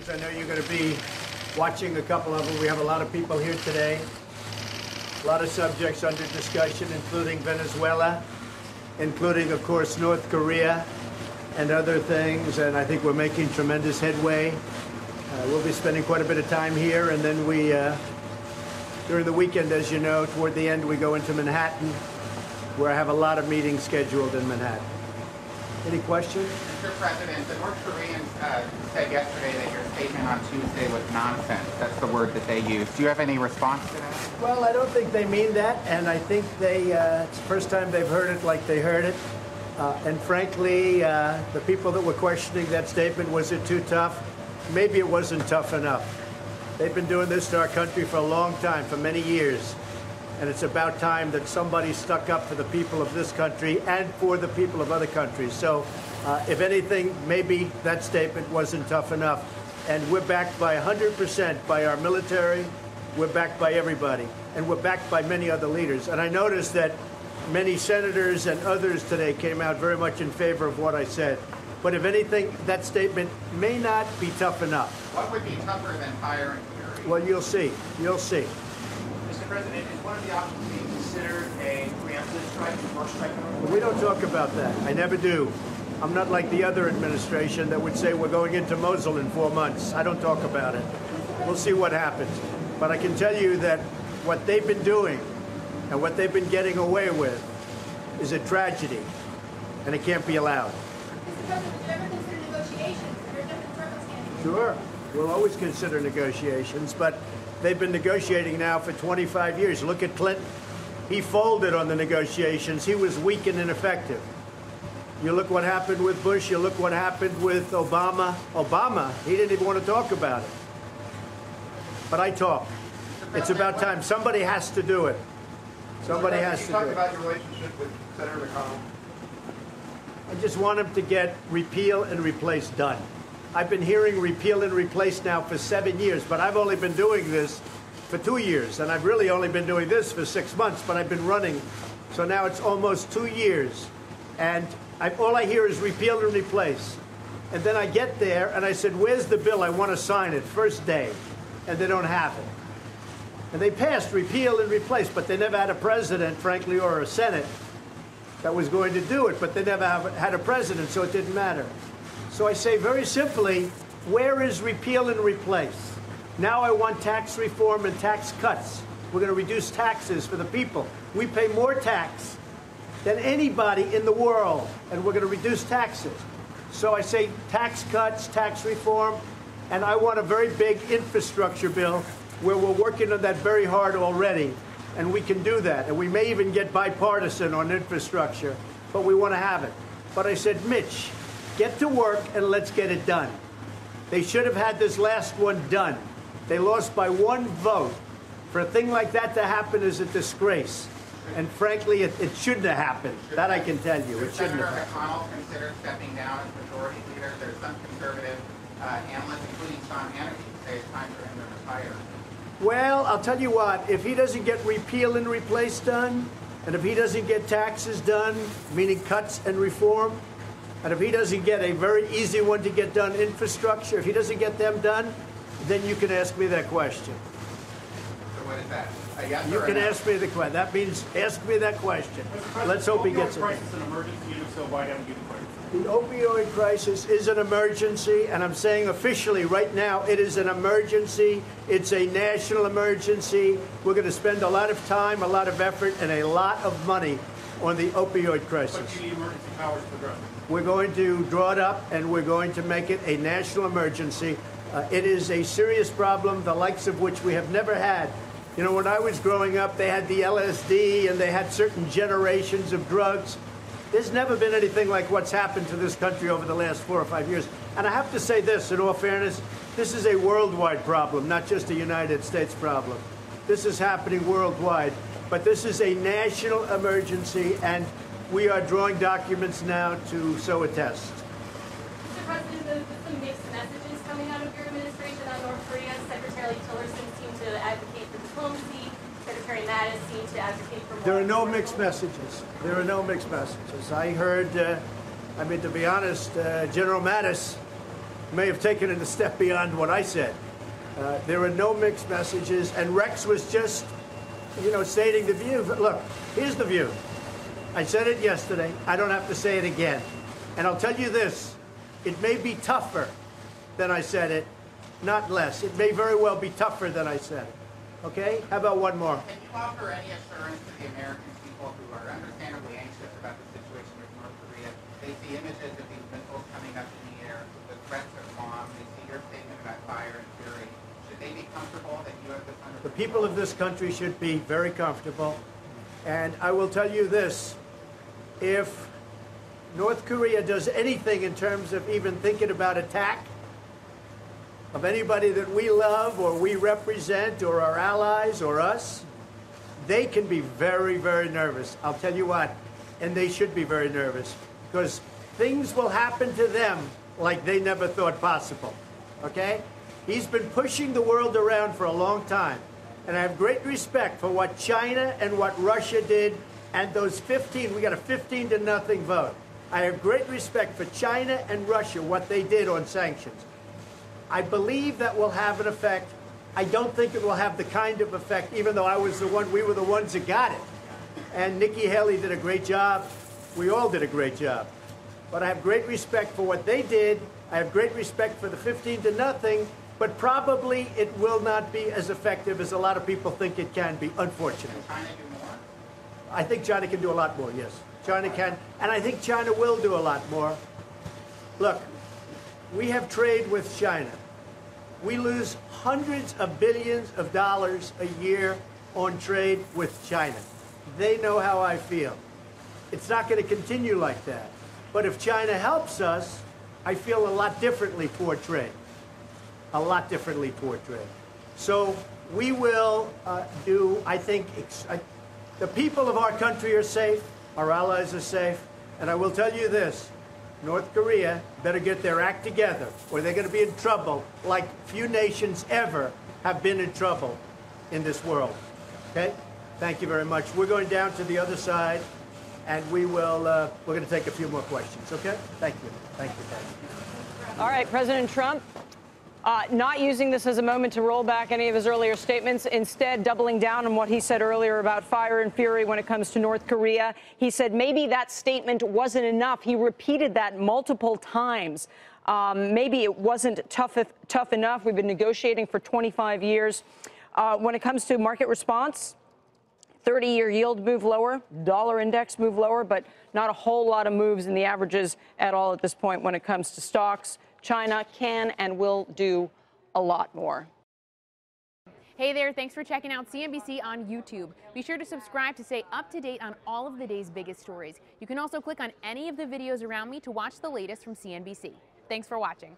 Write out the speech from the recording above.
hearings. I know you're going to be watching a couple of them. We have a lot of people here today. A lot of subjects under discussion, including Venezuela, including, of course, North Korea and other things. And I think we're making tremendous headway. We'll be spending quite a bit of time here. And then we, during the weekend, as you know, toward the end, we go into Manhattan, where I have a lot of meetings scheduled in Manhattan. Any questions? Mr. President, the North Koreans said yesterday that your statement on Tuesday was nonsense. That's the word that they used. Do you have any response to that? Well, I don't think they mean that, and I think they, it's the first time they've heard it like they heard it. And frankly, the people that were questioning that statement, was it too tough? Maybe it wasn't tough enough. They've been doing this to our country for a long time, for many years. And it's about time that somebody stuck up for the people of this country and for the people of other countries. So, if anything, maybe that statement wasn't tough enough. And we're backed by 100% by our military. We're backed by everybody. And we're backed by many other leaders. And I noticed that many senators and others today came out very much in favor of what I said. But if anything, that statement may not be tough enough. What would be tougher than fire and fury? Well, you'll see. You'll see. Mr. President, is one of the options being considered a preemptive strike or strike? We don't talk about that. I never do. I'm not like the other administration that would say we're going into Mosul in 4 months. I don't talk about it. We'll see what happens. But I can tell you that what they've been doing and what they've been getting away with is a tragedy, and it can't be allowed. Mr. President, would you ever consider negotiations under different circumstances? Sure. We'll always consider negotiations, but they've been negotiating now for 25 years. Look at Clinton. He folded on the negotiations. He was weak and ineffective. You look what happened with Bush. You look what happened with Obama. Obama, he didn't even want to talk about it. But I talk. It's about time. Somebody has to do it. Somebody has to do it. You talked about your relationship with Senator McConnell. I just want him to get repeal and replace done. I've been hearing repeal and replace now for 7 years, but I've only been doing this for 2 years, and I've really only been doing this for 6 months, but I've been running. So now it's almost 2 years, and all I hear is repeal and replace. And then I get there, and I said, where's the bill? I want to sign it first day, and they don't have it. And they passed repeal and replace, but they never had a president, frankly, or a Senate that was going to do it, but they never had a president, so it didn't matter. So I say very simply, where is repeal and replace? Now I want tax reform and tax cuts. We're going to reduce taxes for the people. We pay more tax than anybody in the world, and we're going to reduce taxes. So I say tax cuts, tax reform, and I want a very big infrastructure bill where we're working on that very hard already, and we can do that. And we may even get bipartisan on infrastructure, but we want to have it. But I said, Mitch, get to work and let's get it done. They should have had this last one done. They lost by 1 vote. For a thing like that to happen is a disgrace. And frankly, it shouldn't have happened. That I can tell you. It shouldn't have happened. Senator McConnell considered stepping down as majority leader. There's some conservative analysts, including Sean Hannity, who say it's time for him to retire. Well, I'll tell you what. If he doesn't get repeal and replace done, and if he doesn't get taxes done, meaning cuts and reform, and if he doesn't get a very easy one to get done, infrastructure, if he doesn't get them done, then you can ask me that question. So what is that? A yes You or a can no? ask me the question. That means ask me that question. Let's hope he gets it. The opioid crisis is an emergency, and if so, why haven't you declared it? The opioid crisis is an emergency, and I'm saying officially right now it is an emergency. It's a national emergency. We're going to spend a lot of time, a lot of effort, and a lot of money on the opioid crisis. But you need emergency powers to address it. We're going to draw it up, and we're going to make it a national emergency. It is a serious problem, the likes of which we have never had. You know, when I was growing up, they had the LSD, and they had certain generations of drugs. There's never been anything like what's happened to this country over the last 4 or 5 years. And I have to say this, in all fairness, this is a worldwide problem, not just a United States problem. This is happening worldwide. But this is a national emergency, and we are drawing documents now to so attest. Mr. President, there's some mixed messages coming out of your administration on North Korea. Secretary Tillerson seemed to advocate for diplomacy. Secretary Mattis seemed to advocate for more. There are no mixed messages. There are no mixed messages. I heard, I mean, to be honest, General Mattis may have taken it a step beyond what I said. There are no mixed messages, and Rex was just, stating the view. But look, here's the view. I said it yesterday. I don't have to say it again. And I'll tell you this, it may be tougher than I said it, not less. It may very well be tougher than I said it. Okay? How about one more? Can you offer any assurance to the American people who are understandably anxious about the situation with North Korea? They see images of these missiles coming up in the air, the threats of bombs, they see your statement about fire and fury. Should they be comfortable that you have this under The people of this country should be very comfortable. And I will tell you this, if North Korea does anything in terms of even thinking about attack of anybody that we love or we represent or our allies or us, they can be very, very nervous. I'll tell you what, and they should be very nervous because things will happen to them like they never thought possible, okay? He's been pushing the world around for a long time, and I have great respect for what China and what Russia did, and those 15, we got a 15-0 vote. I have great respect for China and Russia, what they did on sanctions. I believe that will have an effect. I don't think it will have the kind of effect, even though we were the ones that got it. And Nikki Haley did a great job. We all did a great job. But I have great respect for what they did. I have great respect for the 15-0, but probably it will not be as effective as a lot of people think it can be, unfortunately. Can China do more? I think China can do a lot more, yes. China can, and I think China will do a lot more. Look, we have trade with China. We lose hundreds of billions of dollars a year on trade with China. They know how I feel. It's not going to continue like that. But if China helps us, I feel a lot differently toward trade. A lot differently toward trade. So we will I think, the people of our country are safe, our allies are safe, and I will tell you this, North Korea better get their act together or they're going to be in trouble like few nations ever have been in trouble in this world. Okay? Thank you very much. We're going down to the other side and we're going to take a few more questions. Okay? Thank you. Thank you. Thank you. All right, President Trump not using this as a moment to roll back any of his earlier statements, instead doubling down on what he said earlier about fire and fury when it comes to North Korea. He said maybe that statement wasn't enough. He repeated that multiple times. Maybe it wasn't tough enough. We've been negotiating for 25 years. When it comes to market response, 30-year yield move lower, dollar index move lower, but not a whole lot of moves in the averages at all at this point when it comes to stocks. China can and will do a lot more. Hey there, thanks for checking out CNBC on YouTube. Be sure to subscribe to stay up to date on all of the day's biggest stories. You can also click on any of the videos around me to watch the latest from CNBC. Thanks for watching.